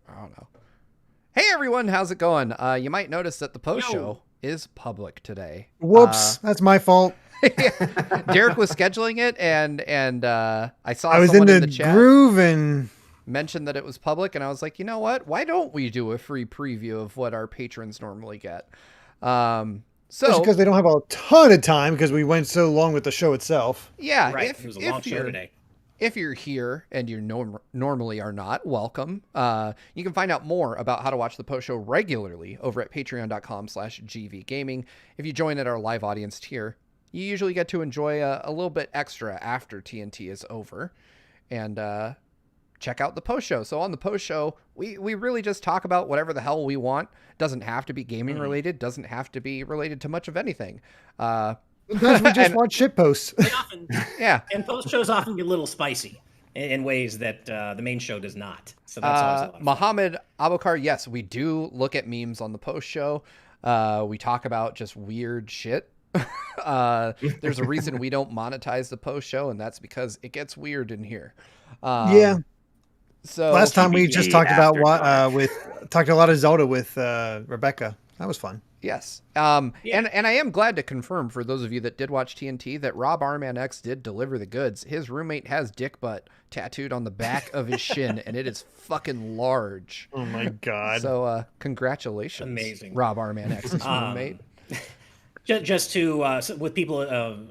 I don't know. Hey everyone, how's it going? You might notice that the post show is public today. Whoops, that's my fault. Derek was scheduling it, and I saw I was someone in in the the chat groove and mentioned that it was public, and I was like, you know what? Why don't we do a free preview of what our patrons normally get? just because they don't have a ton of time because we went so long with the show itself. Yeah, right. It was a long show today. If you're here and you normally are not, welcome. You can find out more about how to watch the post show regularly over at patreon.com/gvgaming. If you join at our live audience tier, you usually get to enjoy a little bit extra after TNT is over. And check out the post show. So on the post show, we really just talk about whatever the hell we want. Doesn't have to be gaming related. Doesn't have to be related to much of anything. Sometimes we just watch shit posts. Yeah. And post shows often get a little spicy in ways that the main show does not. So that's always a lot of fun. Mohammed Abukar, yes, we do look at memes on the post show. We talk about just weird shit. There's a reason we don't monetize the post show, and that's because it gets weird in here. Yeah. So last time we just talked about talked a lot of Zelda with Rebecca. That was fun. Yes. And I am glad to confirm for those of you that did watch TNT that Rob Arman X did deliver the goods. His roommate has dick butt tattooed on the back of his shin, and it is fucking large. Oh my God. So congratulations. Amazing. Rob Arman X's roommate. Just to, with people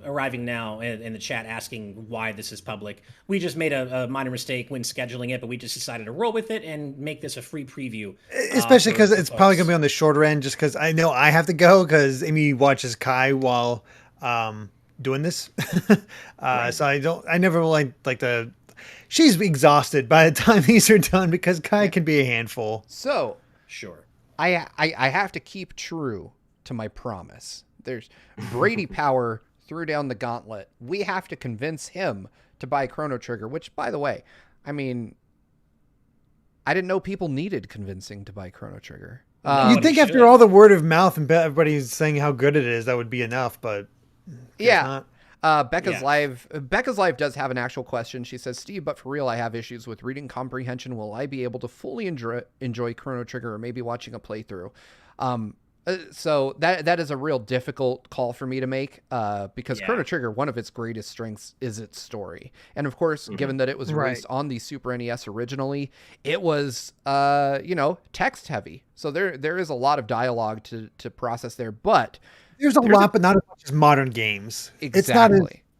arriving now in the chat asking why this is public, we just made a minor mistake when scheduling it, but we just decided to roll with it and make this a free preview. Especially because it's probably going to be on the shorter end, just because I know I have to go because Amy watches Kai while doing this. Right. So I never like the, she's exhausted by the time these are done because Kai can be a handful. So, sure. I have to keep true to my promise. There's Brady Power threw down the gauntlet. We have to convince him to buy Chrono Trigger, which, by the way, I mean, I didn't know people needed convincing to buy Chrono Trigger. You'd think after all the word of mouth and everybody's saying how good it is, that would be enough, but yeah. Becca's Live does have an actual question. She says, Steve, but for real, I have issues with reading comprehension. Will I be able to fully enjoy Chrono Trigger or maybe watching a playthrough? So that is a real difficult call for me to make because Chrono Trigger, one of its greatest strengths is its story. And of course, given that it was released on the Super NES originally, it was, text heavy. So there is a lot of dialogue to process there, but there's a lot, but not as much as modern games. Exactly. It's not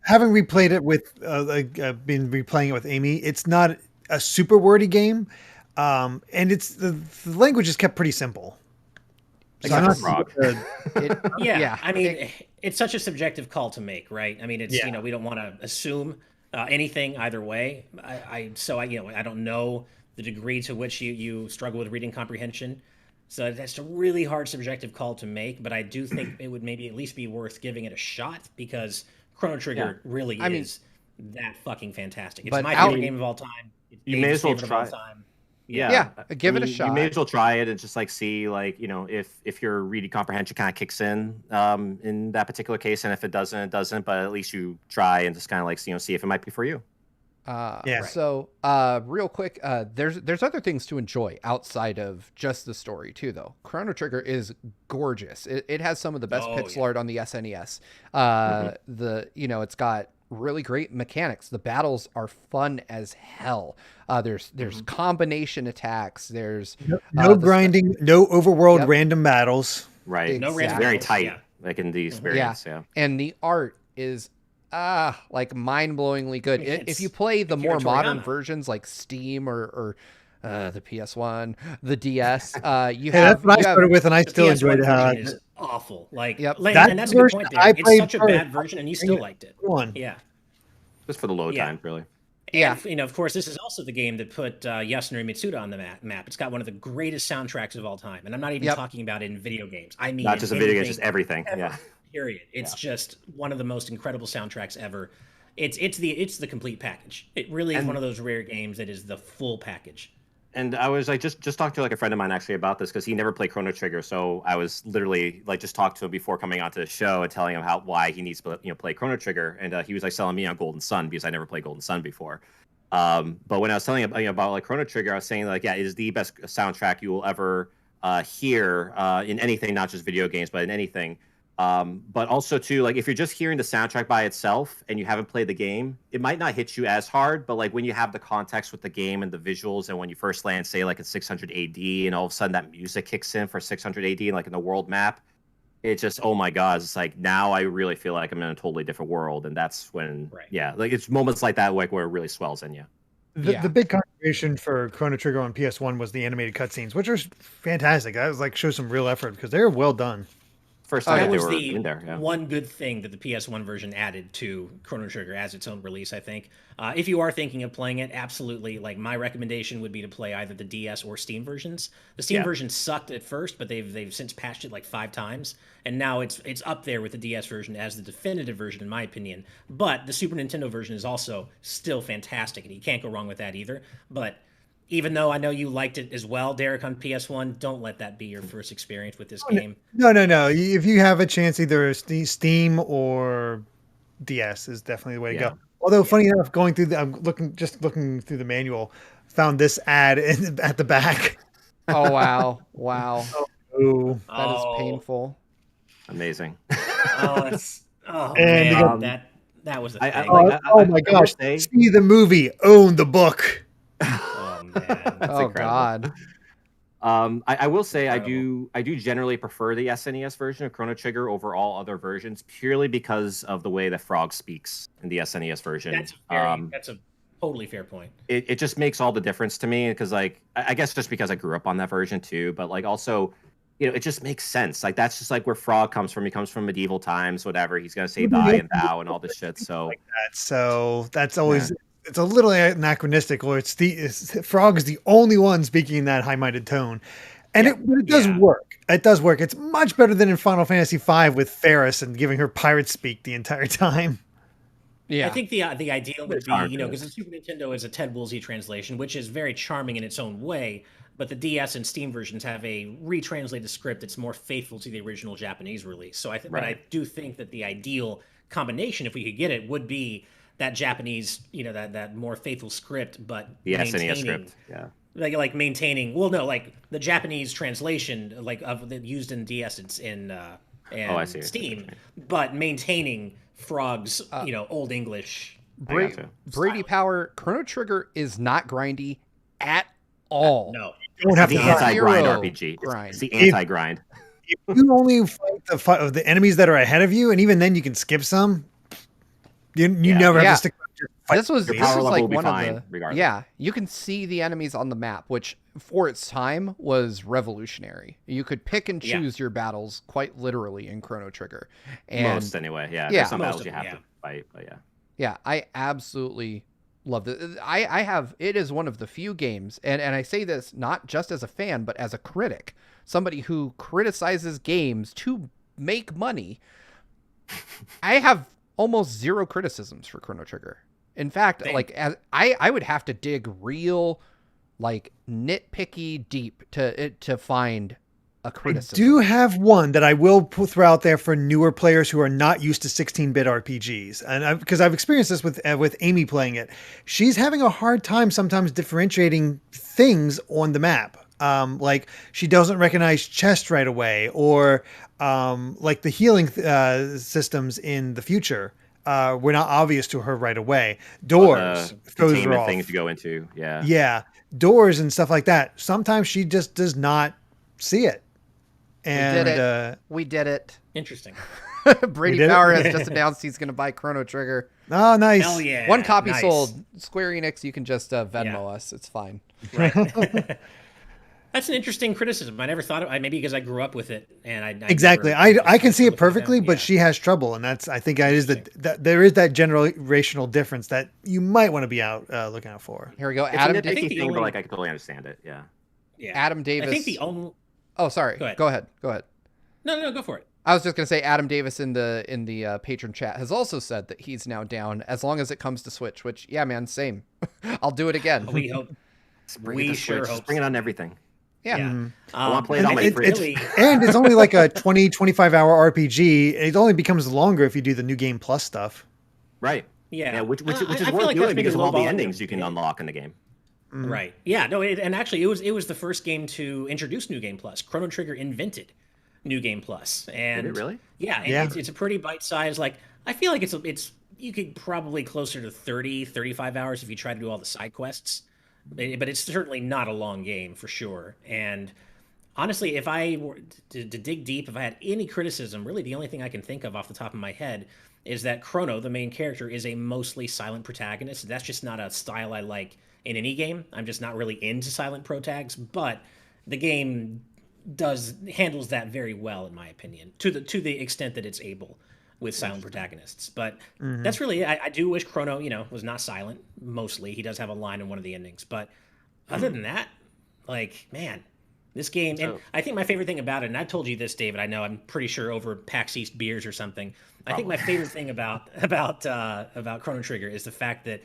having replayed it with, been replaying it with Amy. It's not a super wordy game. And it's the language is kept pretty simple. I mean, it's such a subjective call to make, right? I mean, it's we don't want to assume anything either way. I don't know the degree to which you struggle with reading comprehension, so that's a really hard subjective call to make. But I do think it would maybe at least be worth giving it a shot because Chrono Trigger really is that fucking fantastic. It's my favorite game of all time. You may as well try. Yeah, give it a shot. You may as well try it and just see if your reading comprehension kind of kicks in that particular case, and if it doesn't, it doesn't. But at least you try and just kind of see if it might be for you. So real quick, there's other things to enjoy outside of just the story too, though. Chrono Trigger is gorgeous. It has some of the best pixel art on the SNES. It's got really great mechanics. The battles are fun as hell. There's combination attacks. There's no grinding, no overworld random battles. Right. Exactly. No random very tight, like in the experience. Yeah. And the art is mind-blowingly good. If you play the more modern versions like Steam or the PS1, the DS, that's what I started with, and I still enjoyed it. Is awful. And that's a good point there. It's such a bad version, and you still liked it. Yeah. Just for the load time, really. And, of course, this is also the game that put Yasunori Mitsuda on the map. It's got one of the greatest soundtracks of all time, and I'm not even talking about it in video games. I mean, not just in video games, just everything. Ever, period. It's just one of the most incredible soundtracks ever. It's the complete package. It really is one of those rare games that is the full package. And I was just talked to a friend of mine actually about this because he never played Chrono Trigger. So I was literally just talked to him before coming onto the show and telling him why he needs to play Chrono Trigger. And he was selling me on Golden Sun because I never played Golden Sun before. But when I was telling you about like Chrono Trigger, I was saying like, yeah, it is the best soundtrack you will ever hear in anything, not just video games, but in anything. But also too, like if you're just hearing the soundtrack by itself and you haven't played the game, it might not hit you as hard. But like when you have the context with the game and the visuals, and when you first land, say like in 600 AD, and all of a sudden that music kicks in for 600 AD, like in the world map, it just, oh my god, it's like now I really feel like I'm in a totally different world. And that's when, yeah, like it's moments like that, like where it really swells in you. The big contribution for Chrono Trigger on PS1 was the animated cutscenes, which are fantastic. That was like shows some real effort because they're well done. First time that they was were the in there. Yeah. one good thing that the PS1 version added to Chrono Trigger as its own release, I think. If you are thinking of playing it, absolutely. Like my recommendation would be to play either the DS or Steam versions. The Steam version sucked at first, but they've since patched it like 5 times, and now it's up there with the DS version as the definitive version, in my opinion. But the Super Nintendo version is also still fantastic, and you can't go wrong with that either. But even though I know you liked it as well, Derek, on PS1, don't let that be your first experience with this game. No. If you have a chance, either Steam or DS is definitely the way to go. Although, funny enough, going through I'm looking through the manual, found this ad at the back. Oh wow! Wow! Oh, that is painful. Amazing. Man, that was a thing. Oh my gosh! See the movie, own the book. Oh god. I will say I do generally prefer the SNES version of Chrono Trigger over all other versions, purely because of the way that Frog speaks in the SNES version. That's a totally fair point. It just makes all the difference to me, because like I guess just because I grew up on that version too, but like also, you know, it just makes sense. Like that's just like where Frog comes from. He comes from medieval times, whatever. He's gonna say thy and thou and all this shit. So like that. So that's always. Yeah. It's a little anachronistic, or Frog is the only one speaking that high-minded tone, and it does work. It does work. It's much better than in Final Fantasy V with Ferris and giving her pirate speak the entire time. Yeah, I think the ideal would be, you know, because the Super Nintendo is a Ted Woolsey translation, which is very charming in its own way, but the DS and Steam versions have a retranslated script that's more faithful to the original Japanese release. So but I do think that the ideal combination, if we could get it, would be that Japanese, you know, that more faithful script, but the SNES script, like maintaining. Well, no, like the Japanese translation, like of the used in DS and Steam, but maintaining Frog's, you know, Old English. Brady Power. Chrono Trigger is not grindy at all. No, you don't have the anti-grind RPG. It's the anti-grind. If you only fight the enemies that are ahead of you, and even then you can skip some. You never have to stick. This was like one of the. Yeah, you can see the enemies on the map, which for its time was revolutionary. You could pick and choose your battles quite literally in Chrono Trigger. And most anyway, There's some battles you have to fight, but yeah. Yeah, I absolutely love it. I have. It is one of the few games, and I say this not just as a fan, but as a critic, somebody who criticizes games to make money. I have almost zero criticisms for Chrono Trigger. In fact, I would have to dig real, like, nitpicky deep to find a criticism. I do have one that I will throw out there for newer players who are not used to 16-bit RPGs, and because I've experienced this with Amy playing it, she's having a hard time sometimes differentiating things on the map. Like she doesn't recognize chest right away, or like the healing systems in the future were not obvious to her right away. Doors, containment things to go into, doors and stuff like that. Sometimes she just does not see it. And we did it. Interesting. Brady Power has just announced he's going to buy Chrono Trigger. Oh, nice. Hell yeah. 1 copy sold. Square Enix, you can just Venmo us. It's fine. Right. That's an interesting criticism. I never thought of it. Maybe because I grew up with it, and I exactly. I can see it perfectly, but she has trouble, and that's I think there is that generational difference that you might want to be out looking out for. Here we go. It's Adam, a nitpicky thing, but like I can totally understand it. Yeah. Adam Davis. I think the only. Oh, sorry. Go ahead. No, go for it. I was just gonna say Adam Davis in the patron chat has also said that he's now down as long as it comes to Switch. Which, yeah, man, same. I'll do it again. We hope. We sure hope. Bring it on everything. Yeah. Mm-hmm. I want to play it on my fridge. And it's only like a 20, 25 hour RPG. It only becomes longer if you do the new game plus stuff. Right. Yeah, which is I worth feel like doing that's because of all the maybe endings you can unlock in the game. Right. Yeah. No. And actually, it was the first game to introduce New Game Plus. Chrono Trigger invented New Game Plus, and Did it really? Yeah, it's a pretty bite size. Like I feel like it's you could probably closer to 30, 35 hours if you try to do all the side quests, but it's certainly not a long game for sure. And honestly, if I were to dig deep, if I had any criticism, really the only thing I can think of off the top of my head is that Chrono, the main character, is a mostly silent protagonist. That's just not a style I like in any game. I'm just not really into silent protags, but the game handles that very well, in my opinion, to the extent that it's able with silent protagonists. But that's really I do wish Chrono, was not silent. Mostly, he does have a line in one of the endings, but other than that, like, man, this game. And I think my favorite thing about it, and I told you this, David. I know I'm pretty sure over PAX East beers or something. I think my favorite thing about Chrono Trigger is the fact that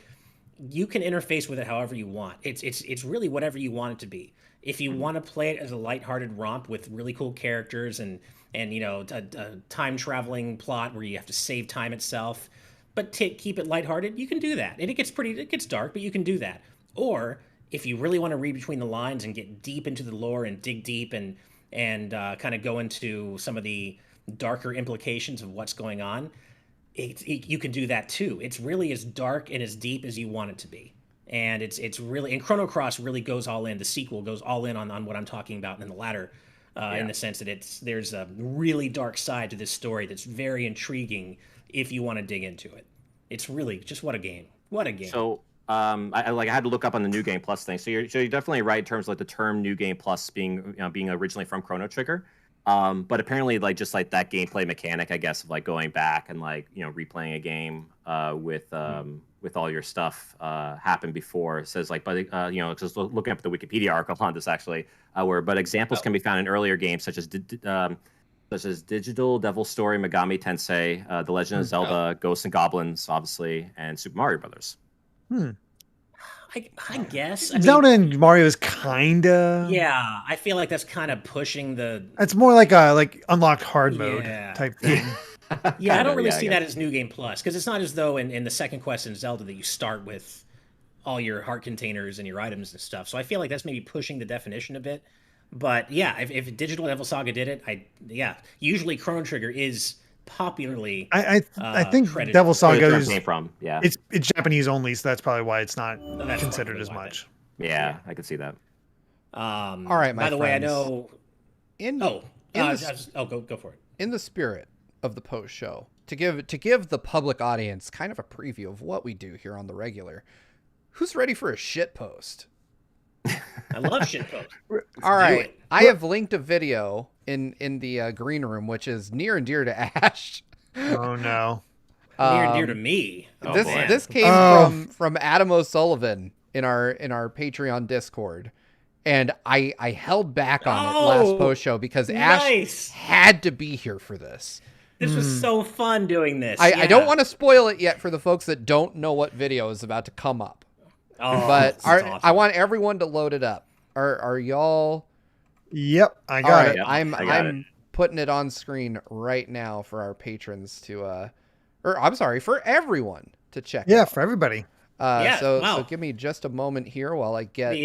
you can interface with it however you want. It's really whatever you want it to be. If you want to play it as a lighthearted romp with really cool characters and a time traveling plot where you have to save time itself, but keep it lighthearted, you can do that. And it gets dark, but you can do that. Or if you really want to read between the lines and get deep into the lore and dig deep and kind of go into some of the darker implications of what's going on, you can do that too. It's really as dark and as deep as you want it to be. And it's really, and Chrono Cross really goes all in. The sequel goes all in on what I'm talking about in the latter, in the sense that there's a really dark side to this story that's very intriguing if you want to dig into it. It's really just what a game. What a game. So I had to look up on the New Game Plus thing. So you're definitely right in terms of like the term New Game Plus being originally from Chrono Trigger. But apparently just like that gameplay mechanic, I guess, of like going back and replaying a game with all your stuff happened before. It says just looking up the Wikipedia article on this actually, but examples can be found in earlier games such as Digital Devil Story, Megami Tensei, The Legend of Zelda, Ghosts and Goblins, obviously, and Super Mario Brothers. I guess Zelda and Mario is kinda. Yeah, I feel like that's kind of pushing the. It's more like a unlocked hard mode type thing. Yeah, I don't really see that as New Game Plus because it's not as though in the second quest in Zelda that you start with all your heart containers and your items and stuff. So I feel like that's maybe pushing the definition a bit. But yeah, if Digital Devil Saga did it, usually Chrono Trigger is popularly. I think Devil Saga came from. Yeah, it's Japanese only, so that's probably why it's not considered as much. Yeah, I could see that. All right, my by the way, I know. Go for it. In the spirit of the post show, to give the public audience kind of a preview of what we do here on the regular, who's ready for a shit post? I love shit posts. All right, I have linked a video in the green room, which is near and dear to Ash. Oh no, near and dear to me. This came from Adam O'Sullivan in our Patreon Discord, and I held back on it last post show because Ash had to be here for this. This was so fun doing this. I don't want to spoil it yet for the folks that don't know what video is about to come up. But awesome. I want everyone to load it up. Are y'all? Yep, I got it. I'm putting it on screen right now for our patrons to, for everyone to check. Yeah, for everybody. So give me just a moment here while I get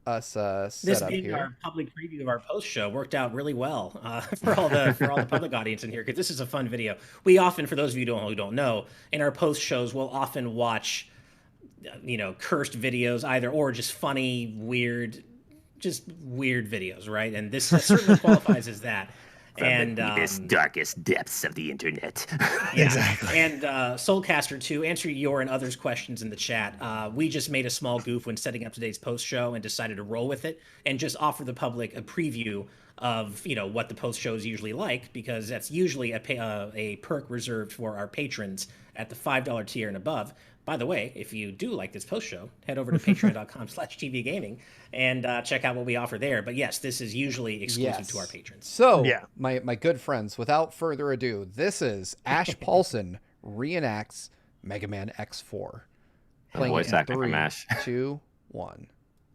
us set up being here. Our public preview of our post show worked out really well for all the public audience in here because this is a fun video. We often, for those of you who don't know, in our post shows we'll often watch cursed videos or just funny weird videos, right? And this certainly qualifies as that. From the deepest, darkest depths of the internet. Exactly. And Soulcaster, to answer your and others' questions in the chat, we just made a small goof when setting up today's post show and decided to roll with it and just offer the public a preview of what the post show is usually like, because that's usually a perk reserved for our patrons at the $5 tier and above. By the way, if you do like this post show, head over to patreon.com/tvgaming and check out what we offer there. But yes, this is usually exclusive to our patrons. So, my good friends, without further ado, this is Ash Paulson reenacts Mega Man X4. Playing voice acting from Ash. 2, 1.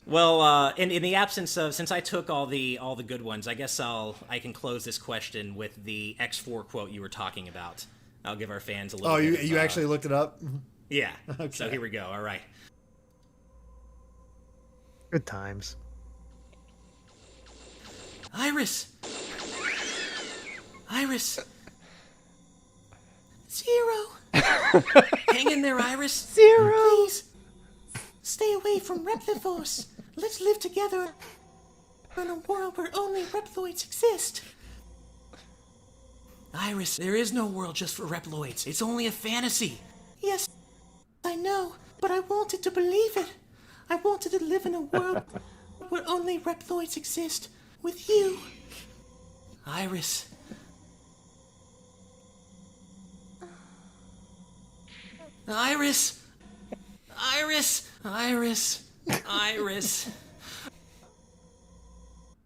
Well, in the absence of, since I took all the good ones, I guess I can close this question with the X4 quote you were talking about. I'll give our fans a little. Oh, bit of, you actually looked it up? Yeah. Okay. So here we go. All right. Good times. Iris. Zero. Hang in there, Iris. Zero. Please. Stay away from Reploids. Let's live together in a world where only Reploids exist. Iris, there is no world just for Reploids. It's only a fantasy. Yes, I know, but I wanted to believe it. I wanted to live in a world where only Reploids exist with you. Iris. Iris. Iris. Iris. Iris.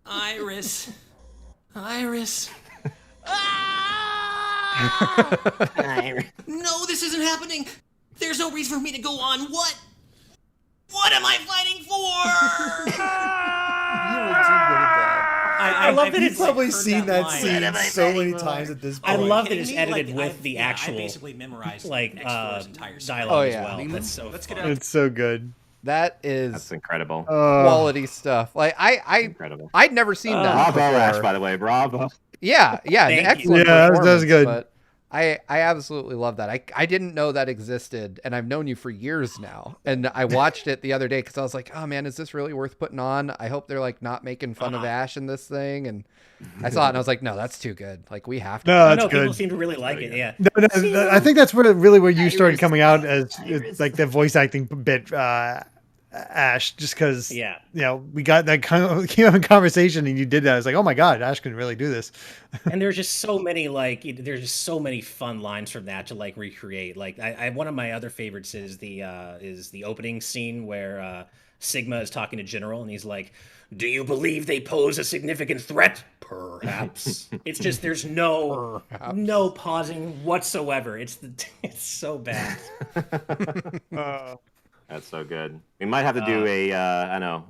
Iris. Iris. No, this isn't happening. There's no reason for me to go on. What? What am I fighting for? You were too good at that. I love that I've you've probably heard seen that that line. scene What am I so many fighting for? times at this I point. love that it's Kidding me? edited Like, with I've- the yeah, I actual basically memorized like X4's entire song. dialogue Oh, as yeah. well. That's so Let's fun. get out. It's so good. That is That's incredible. quality stuff. Like Incredible. I'd never seen that Bravo, Ash, before. by the way. Bravo. Yeah, an Thank you. excellent Yeah, that was performance, good. But I absolutely love that. I didn't know that existed, and I've known you for years now. And I watched it the other day because I was like, oh man, is this really worth putting on? I hope they're like not making fun of Ash in this thing. And I saw it and I was like, no, that's too good. Like we have to. No, I that's know people good. seem to really like it. Yeah. No, I think that's really where you started coming out as like the voice acting bit, Ash. Just because, Yeah. you know, we got that kind of came up in conversation, and you did that. I was like, oh my god, Ash can really do this. And there's just so many there's just so many fun lines from that to like recreate. Like I one of my other favorites is the opening scene where Sigma is talking to General and he's like, "Do you believe they pose a significant threat? Perhaps." It's just there's no pausing whatsoever. It's so bad. That's so good. We might have to do a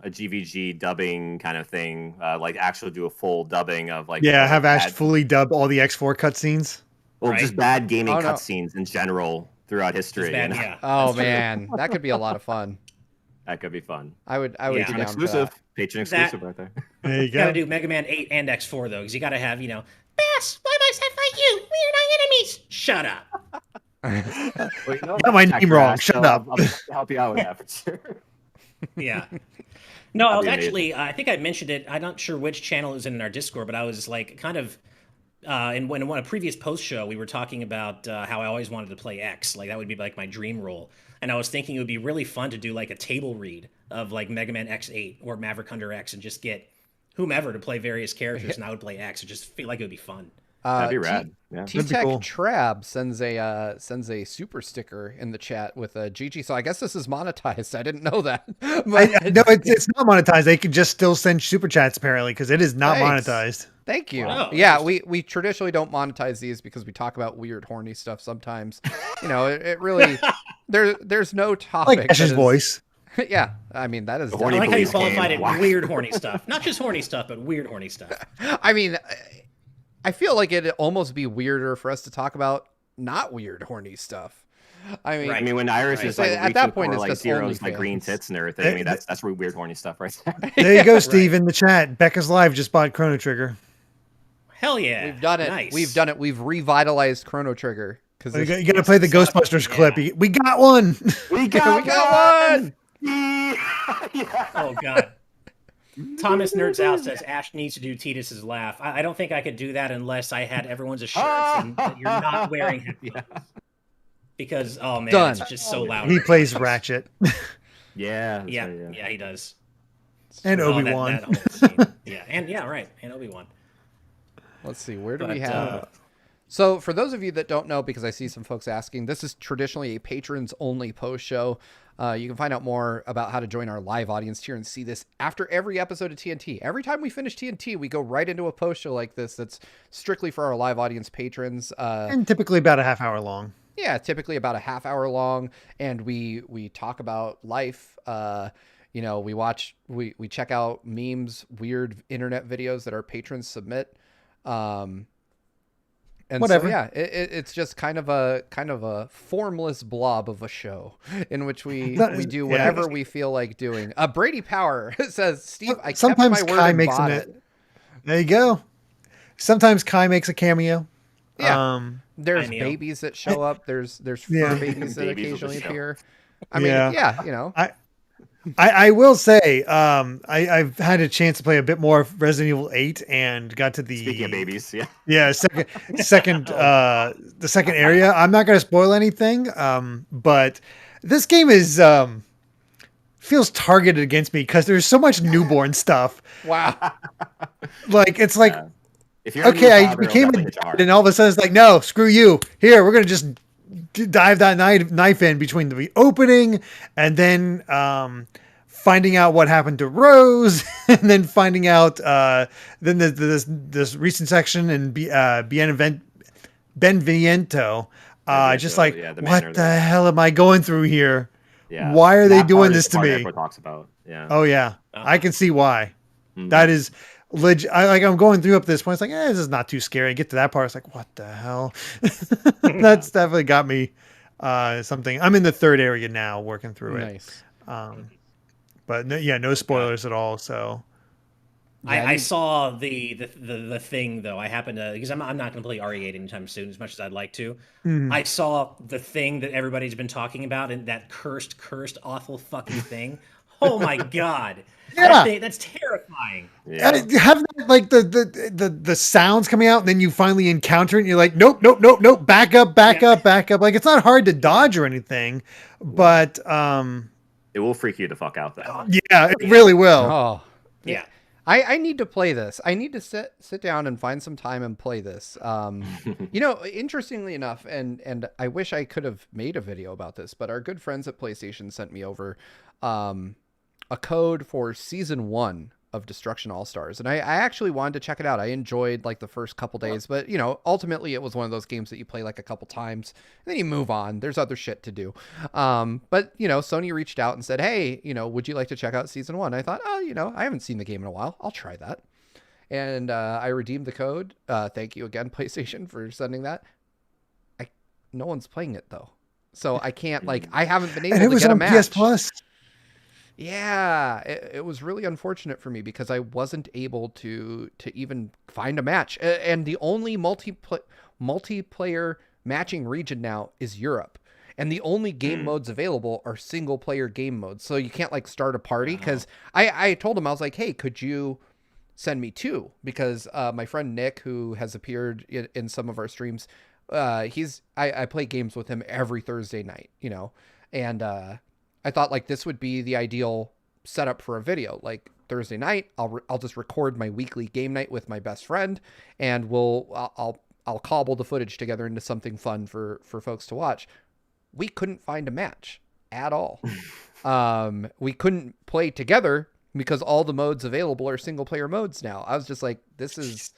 GVG dubbing kind of thing, like actually do a full dubbing of like. Have Ash bad, fully dub all the X4 cutscenes. well, Right. just bad gaming Oh, no. cutscenes in general throughout history. It's bad, you know? yeah. Oh man, that could be a lot of fun. That could be fun. I would Yeah. be Patron down for exclusive. that. Patron exclusive right there. There you You gotta go. do Mega Man 8 and X4 though, because you gotta have, Bass, why must I fight you? We're not enemies. Shut up. Wait, no, Got my that's name wrong. Ash, Shut so up. I'll help you out with that for sure. Yeah. No, I was That'd be actually, I think I mentioned it. I'm not sure which channel is in our Discord, but I was like kind of, in one a previous post show, we were talking about how I always wanted to play X. Like that would be like my dream role. And I was thinking it would be really fun to do like a table read of like Mega Man X8 or Maverick Hunter X and just get whomever to play various characters and I would play X. I just feel like it would be fun. That'd be rad. Yeah. T-Tech cool. Trab sends a super sticker in the chat with a GG. So I guess this is monetized. I didn't know that. But- No, it's not monetized. They could just still send super chats apparently because it is not Thanks. monetized. Thank you. Wow, Yeah, we traditionally don't monetize these because we talk about weird, horny stuff sometimes. It really there's no topic. Like Ash's that is- voice. Yeah, I mean that is. The I horny like how you police game. qualified it Wow. weird, horny stuff. Not just horny stuff, but weird, horny stuff. I mean, I feel like it'd almost be weirder for us to talk about not weird, horny stuff. I mean, Right. I mean, when Iris is like At reaching that point, for it's like just Zero's like OnlyFans. green tits and everything. I mean, that's really weird, horny stuff right there. There you go, Steve, in the chat. Becca's Live just bought Chrono Trigger. Hell yeah. we've done it. Nice. We've done it. We've revitalized Chrono Trigger because You got to play the Ghostbusters clip. We got one. we got one. Yeah. Oh god. Thomas Nerds Out says Ash needs to do Titus's laugh. I don't think I could do that unless I had everyone's assurance and that you're not wearing headphones. Because oh man, Done. it's just so loud. He plays Ratchet Yeah. that's Yeah, right, yeah, he does. and Oh, that- Obi-Wan. that whole scene. Yeah, right, and Obi-Wan. Let's see. Where do we But, have? So for those of you that don't know, because I see some folks asking, this is traditionally a patrons only post show. You can find out more about how to join our live audience here and see this after every episode of TNT. Every time we finish TNT, we go right into a post show like this that's strictly for our live audience patrons. And typically about a half hour long. Yeah, typically about a half hour long, and we talk about life. We check out memes, weird internet videos that our patrons submit. And whatever. So, yeah, it's just kind of a formless blob of a show in which we do whatever we feel like doing. Brady Power says, Steve, I kept my word Kai and makes bought it. There you go. Sometimes Kai makes a cameo. Yeah. There's babies that show up. There's fur babies that occasionally appear. I mean, I will say, I've had a chance to play a bit more of Resident Evil 8 and got to the Speaking of babies, the second area. I'm not going to spoil anything, but this game is feels targeted against me because there's so much newborn stuff. Wow. Like it's like, if you're I became a dad, and all of a sudden it's like, no, screw you. Here, we're gonna just dive that knife in between the opening and then finding out what happened to Rose, and then finding out then this recent section and Benviento. Just like, what the hell am I going through here? Yeah. Why are they doing this to me? Everyone talks about. Yeah. Oh yeah, I can see why. Mm-hmm. That is legit. I'm going through up to this point. It's like, this is not too scary. I get to that part. It's like, what the hell? That's definitely got me something. I'm in the third area now, working through it. Nice. But no spoilers at all. So. I saw the thing though. I happened to, because I'm not going to play RE8 anytime soon, as much as I'd like to. Mm-hmm. I saw the thing that everybody's been talking about, and that cursed, awful fucking thing. Oh my god! Yeah, that's terrifying. Yeah. Have like the sounds coming out, and then you finally encounter it, and you're like, nope, back up. Like it's not hard to dodge or anything, but it will freak you the fuck out though. Yeah, it really will. Oh yeah. I need to play this. I need to sit down and find some time and play this. Interestingly enough, and I wish I could have made a video about this, but our good friends at PlayStation sent me over a code for Season 1 of Destruction AllStars, and I actually wanted to check it out. I enjoyed like the first couple days, but ultimately it was one of those games that you play like a couple times and then you move on. There's other shit to do. But Sony reached out and said, hey, would you like to check out Season 1? I thought, I haven't seen the game in a while. I'll try that. And I redeemed the code. Thank you again, PlayStation, for sending that. No one's playing it though, so I can't I haven't been able to get a match. PS Plus. Yeah, it was really unfortunate for me because I wasn't able to even find a match. And the only multiplayer matching region now is Europe. And the only game modes available are single player game modes. So you can't start a party, because I told him, I was like, hey, could you send me 2? Because my friend Nick, who has appeared in some of our streams, I play games with him every Thursday night, and I thought this would be the ideal setup for a video. Like Thursday night, I'll just record my weekly game night with my best friend, and I'll cobble the footage together into something fun for folks to watch. We couldn't find a match at all. We couldn't play together because all the modes available are single player modes now. I was just like, this is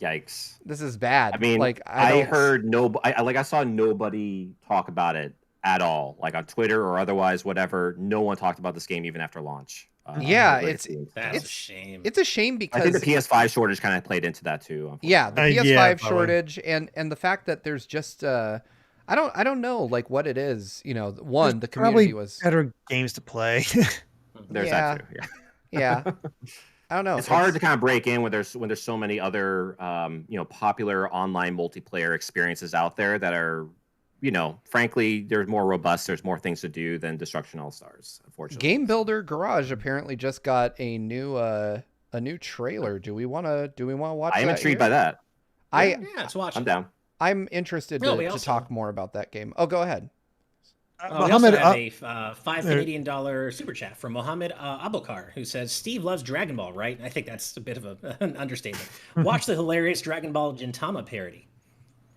yikes. This is bad. I mean, I saw nobody talk about it at all, on Twitter or otherwise, whatever. No one talked about this game even after launch. That's a shame. It's a shame because I think the PS5 shortage kind of played into that too. Yeah, the PS5 shortage and the fact that there's just I don't know what it is. One, the community was better games to play. There's that too. Yeah. I don't know. It's hard to kind of break in when there's so many other popular online multiplayer experiences out there that are, frankly, they're more robust. There's more things to do than Destruction AllStars, unfortunately. Game Builder Garage apparently just got a new trailer. Do we want to watch? I am intrigued by that. Let's watch. I'm down. I'm interested to talk more about that game. Oh, go ahead. We also have a $5 Canadian super chat from Mohammed Abokar, who says, Steve loves Dragon Ball, right? I think that's a bit of an understatement. Watch the hilarious Dragon Ball Gintama parody.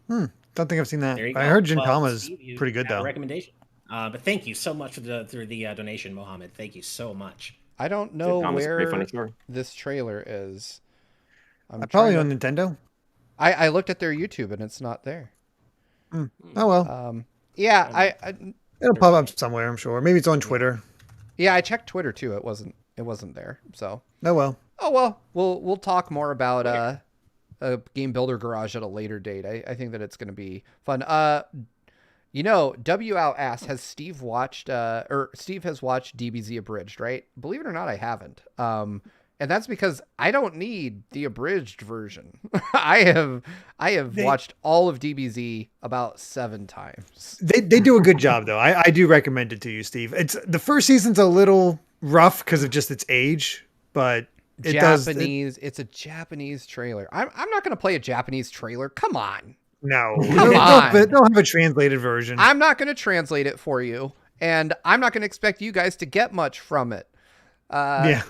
Don't think I've seen that. I heard Gintama's pretty good, though. Recommendation. But thank you so much for the donation, Mohammed. Thank you so much. I don't know where this trailer is. Probably on Nintendo. I looked at their YouTube and it's not there. Oh, well. Yeah, it'll pop up somewhere, I'm sure. Maybe it's on Twitter. Yeah, I checked Twitter too. It wasn't there. So. Oh well. Oh well. We'll talk more about game builder garage at a later date. I think that it's going to be fun. WL asks, has Steve watched, or Steve has watched DBZ Abridged, right? Believe it or not, I haven't. And that's because I don't need the abridged version. I have watched all of DBZ about 7 times. They do a good job though. I do recommend it to you, Steve. It's the first season's a little rough because of just its age, but it's a Japanese trailer. I'm not going to play a Japanese trailer. Come on. No, Come on. They'll have a translated version. I'm not going to translate it for you, and I'm not going to expect you guys to get much from it. I'm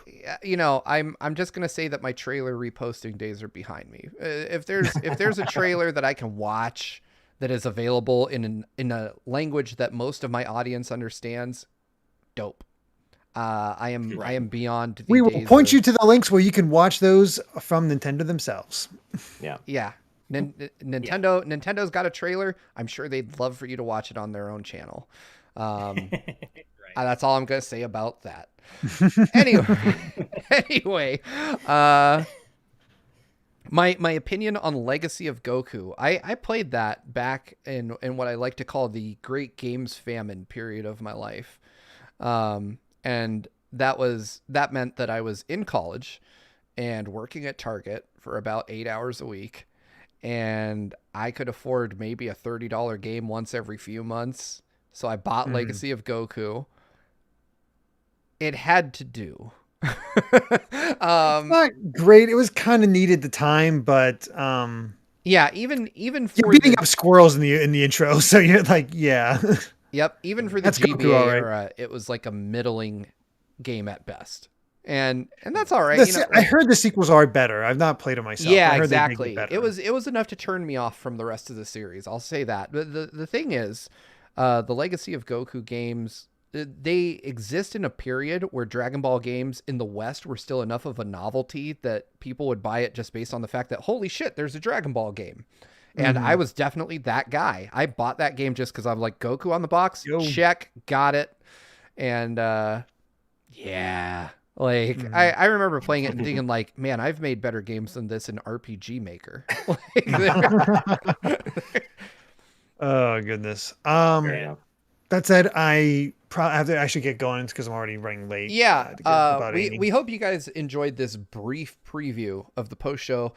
just going to say that my trailer reposting days are behind me. If there's a trailer that I can watch that is available in a language that most of my audience understands, dope. I am beyond. We will point you to the links where you can watch those from Nintendo themselves. Yeah. Nintendo's got a trailer. I'm sure they'd love for you to watch it on their own channel. That's all I'm going to say about that. Anyway, my opinion on Legacy of Goku. I played that back in what I like to call the Great Games Famine period of my life. And that meant that I was in college and working at Target for about 8 hours a week. And I could afford maybe a $30 game once every few months. So I bought Legacy of Goku. It had to do. It's not great. It was kind of needed at the time, but yeah, even for you're beating up squirrels in the intro, so you're like, yeah. Yep, even for the GBA era, it was like a middling game at best. And that's all right. I heard the sequels are better. I've not played them myself. Yeah, exactly. It was enough to turn me off from the rest of the series. I'll say that. But the thing is, the Legacy of Goku games, they exist in a period where Dragon Ball games in the West were still enough of a novelty that people would buy it just based on the fact that, holy shit, there's a Dragon Ball game. And I was definitely that guy. I bought that game just because I'm like, Goku on the box, check, got it. And yeah. Like, I remember playing it and thinking like, man, I've made better games than this in RPG Maker. Oh, goodness. That said, I should get going because I'm already running late. Yeah. We hope you guys enjoyed this brief preview of the post show.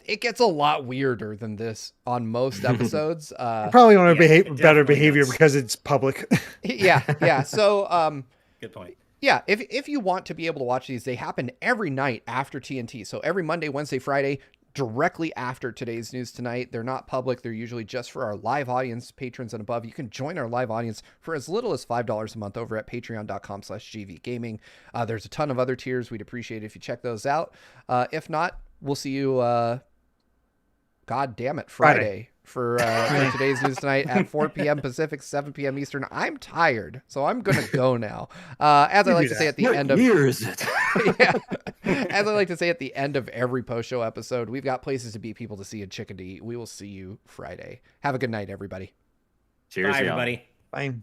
It gets a lot weirder than this on most episodes. I probably want to better behavior because it's public. Yeah. So, good point. Yeah, if you want to be able to watch these, they happen every night after TNT. So every Monday, Wednesday, Friday, directly after Today's News Tonight. They're not public. They're usually just for our live audience, patrons and above. You can join our live audience for as little as $5 a month over at patreon.com/gvgaming. There's a ton of other tiers. We'd appreciate it if you check those out. If not, we'll see you, God damn it, Friday. For Today's News Tonight at 4 p.m. Pacific, 7 p.m. Eastern. I'm tired, so I'm going to go now. As I like to say at the end of... What year is it? Yeah. As I like to say at the end of every post-show episode, we've got places to be, people to see, and chicken to eat. We will see you Friday. Have a good night, everybody. Cheers, Bye, everybody. Bye.